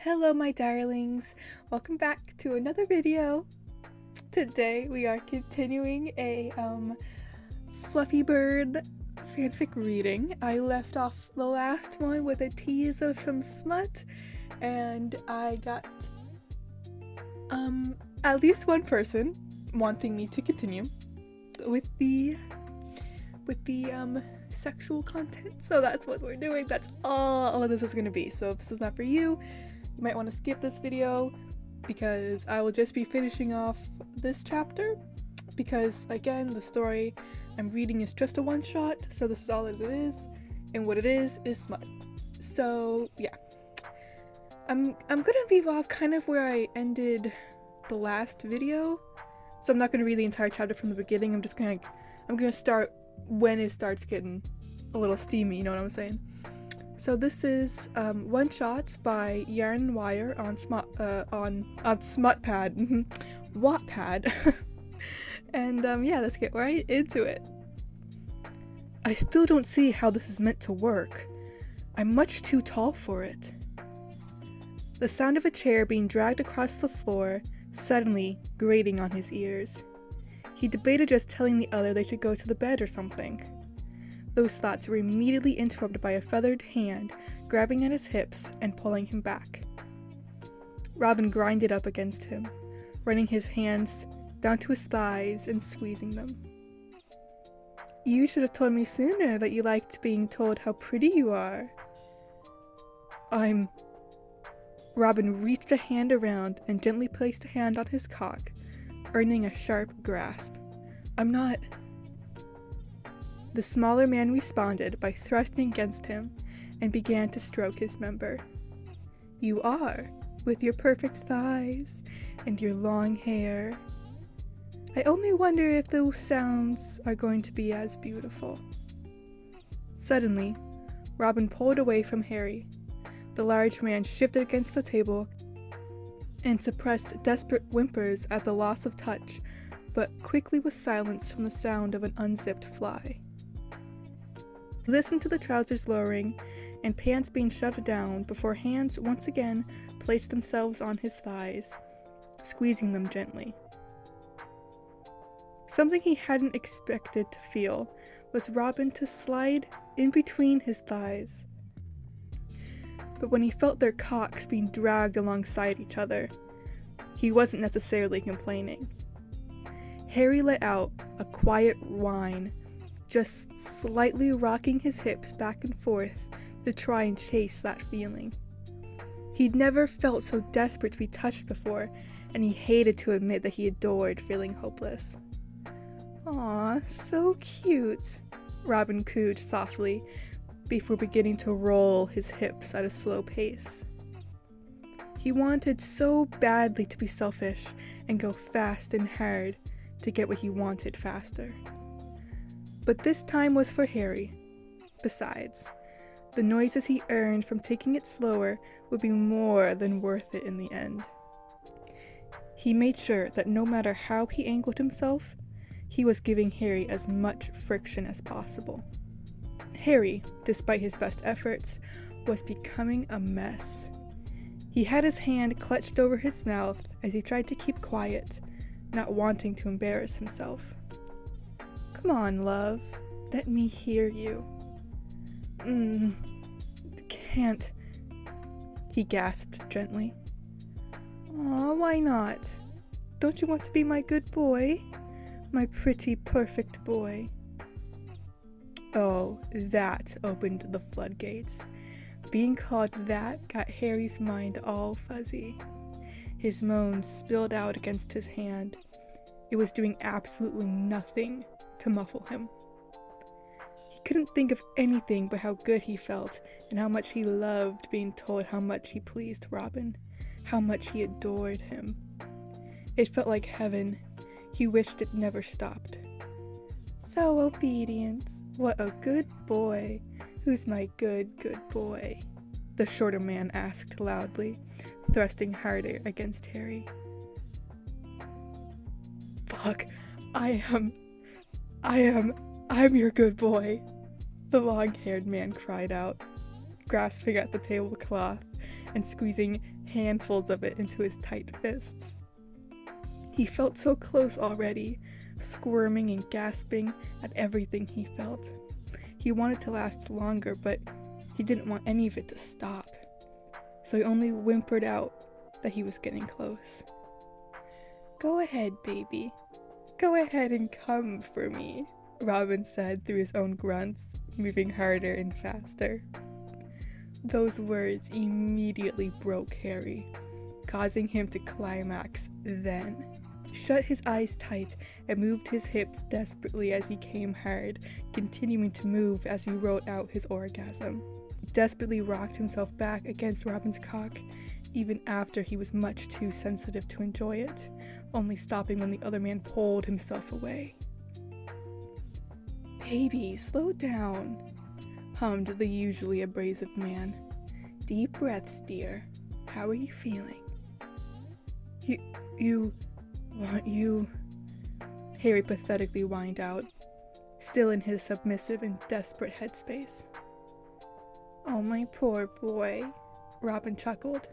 Hello my darlings, welcome back to another video. Today we are continuing a Fluffy Bird fanfic reading. I left off the last one with a tease of some smut, and I got at least one person wanting me to continue with the sexual content, so that's what we're doing. That's all of this is gonna be. So if this is not for you, you might want to skip this video because I will just be finishing off this chapter, because again, the story I'm reading is just a one-shot, so this is all it is, and what it is smut. So yeah, I'm gonna leave off kind of where I ended the last video, so I'm not gonna read the entire chapter from the beginning. I'm gonna start when it starts getting a little steamy, you know what I'm saying? So this is one shots by Yarn and Wire on Smutpad, Wattpad, and yeah, let's get right into it. I still don't see how this is meant to work. I'm much too tall for it. The sound of a chair being dragged across the floor suddenly grating on his ears. He debated just telling the other they should go to the bed or something. Those thoughts were immediately interrupted by a feathered hand grabbing at his hips and pulling him back. Robin grinded up against him, running his hands down to his thighs and squeezing them. You should have told me sooner that you liked being told how pretty you are. Robin reached a hand around and gently placed a hand on his cock, earning a sharp grasp. I'm not... The smaller man responded by thrusting against him and began to stroke his member. You are, with your perfect thighs and your long hair. I only wonder if those sounds are going to be as beautiful. Suddenly, Robin pulled away from Harry. The large man shifted against the table and suppressed desperate whimpers at the loss of touch, but quickly was silenced from the sound of an unzipped fly. He listened to the trousers lowering and pants being shoved down before hands once again placed themselves on his thighs, squeezing them gently. Something he hadn't expected to feel was Robin to slide in between his thighs. But when he felt their cocks being dragged alongside each other, he wasn't necessarily complaining. Harry let out a quiet whine, just slightly rocking his hips back and forth to try and chase that feeling. He'd never felt so desperate to be touched before, and he hated to admit that he adored feeling hopeless. Aw, so cute, Robin cooed softly, before beginning to roll his hips at a slow pace. He wanted so badly to be selfish and go fast and hard to get what he wanted faster. But this time was for Harry. Besides, the noises he earned from taking it slower would be more than worth it in the end. He made sure that no matter how he angled himself, he was giving Harry as much friction as possible. Harry, despite his best efforts, was becoming a mess. He had his hand clutched over his mouth as he tried to keep quiet, not wanting to embarrass himself. Come on, love. Let me hear you. Can't, he gasped gently. Aw, why not? Don't you want to be my good boy? My pretty, perfect boy. Oh, that opened the floodgates. Being called that got Harry's mind all fuzzy. His moans spilled out against his hand. It was doing absolutely nothing to muffle him. He couldn't think of anything but how good he felt and how much he loved being told how much he pleased Robin, how much he adored him. It felt like heaven. He wished it never stopped. So obedient. What a good boy. Who's my good boy? The shorter man asked loudly, thrusting harder against Harry. Fuck, I'm your good boy, the long-haired man cried out, grasping at the tablecloth and squeezing handfuls of it into his tight fists. He felt so close already, squirming and gasping at everything he felt. He wanted to last longer, but he didn't want any of it to stop. So he only whimpered out that he was getting close. "Go ahead, baby. Go ahead and come for me," Robin said through his own grunts, moving harder and faster. Those words immediately broke Harry, causing him to climax then. He shut his eyes tight and moved his hips desperately as he came hard, continuing to move as he wrote out his orgasm. He desperately rocked himself back against Robin's cock, even after he was much too sensitive to enjoy it, only stopping when the other man pulled himself away. "Baby, slow down," hummed the usually abrasive man. "Deep breaths, dear. How are you feeling?" You, Harry pathetically whined out, still in his submissive and desperate headspace. "Oh, my poor boy," Robin chuckled.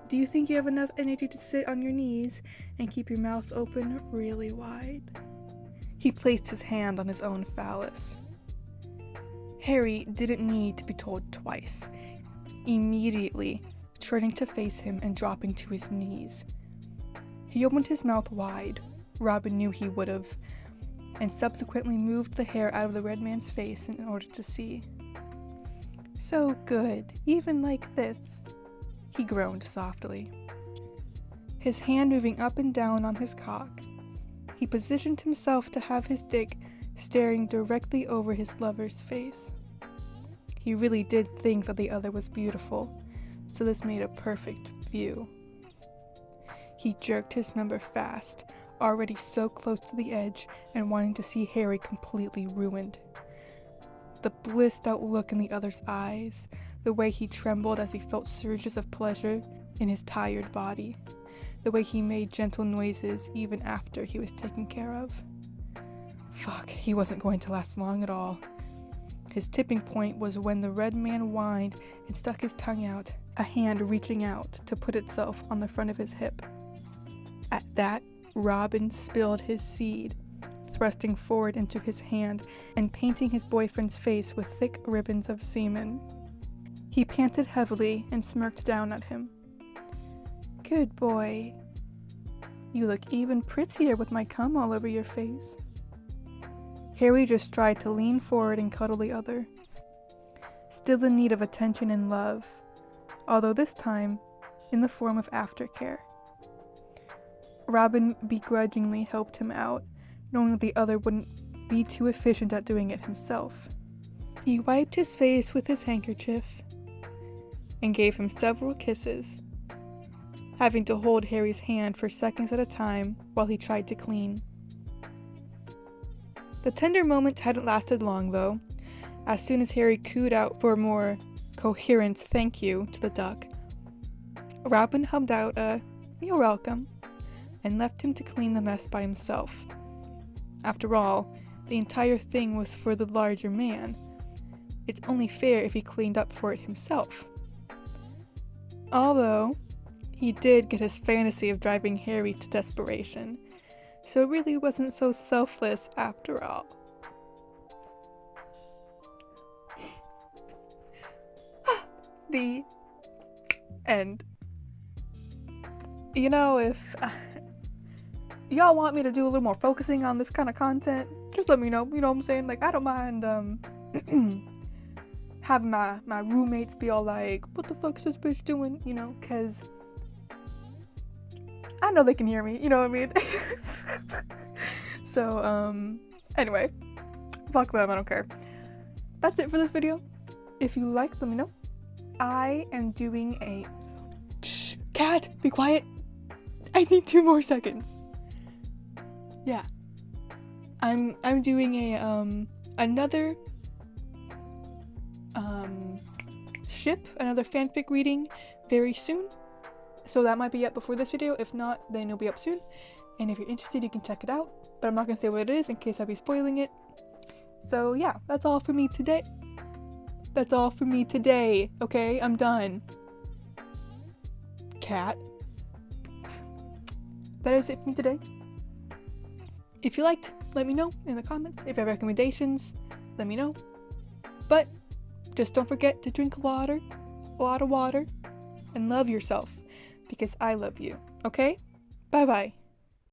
"Do you think you have enough energy to sit on your knees and keep your mouth open really wide?" He placed his hand on his own phallus. Harry didn't need to be told twice, immediately turning to face him and dropping to his knees. He opened his mouth wide, Robin knew he would have, and subsequently moved the hair out of the red man's face in order to see. "So good, even like this," he groaned softly. His hand moving up and down on his cock, he positioned himself to have his dick staring directly over his lover's face. He really did think that the other was beautiful, so this made a perfect view. He jerked his member fast, already so close to the edge and wanting to see Harry completely ruined. The blissed out look in the other's eyes, the way he trembled as he felt surges of pleasure in his tired body, the way he made gentle noises even after he was taken care of. Fuck, he wasn't going to last long at all. His tipping point was when the red man whined and stuck his tongue out, a hand reaching out to put itself on the front of his hip. At that, Robin spilled his seed, thrusting forward into his hand and painting his boyfriend's face with thick ribbons of semen. He panted heavily and smirked down at him. "Good boy. You look even prettier with my cum all over your face." Harry just tried to lean forward and cuddle the other, still in need of attention and love, although this time in the form of aftercare. Robin begrudgingly helped him out, knowing that the other wouldn't be too efficient at doing it himself. He wiped his face with his handkerchief and gave him several kisses, having to hold Harry's hand for seconds at a time while he tried to clean. The tender moments hadn't lasted long, though. As soon as Harry cooed out for a more coherent thank you to the duck, Robin hummed out a "You're welcome," and left him to clean the mess by himself. After all, the entire thing was for the larger man. It's only fair if he cleaned up for it himself. Although, he did get his fantasy of driving Harry to desperation, so it really wasn't so selfless after all. The end. You know, if y'all want me to do a little more focusing on this kind of content, just let me know. You know what I'm saying? Like, I don't mind having my roommates be all like, "What the fuck is this bitch doing?" You know, because I know they can hear me. You know what I mean? So, anyway, fuck them. I don't care. That's it for this video. If you like, let me know. I am doing a... Shh, cat, be quiet. I need 2 more seconds. Yeah. I'm doing a, another, another fanfic reading very soon. So that might be up before this video. If not, then it'll be up soon. And if you're interested, you can check it out. But I'm not gonna say what it is in case I'd be spoiling it. So yeah, that's all for me today. Okay? I'm done. cat. That is it for me today. If you liked, let me know in the comments. If you have recommendations, let me know. But just don't forget to drink water, a lot of water, and love yourself, because I love you. Okay? Bye-bye.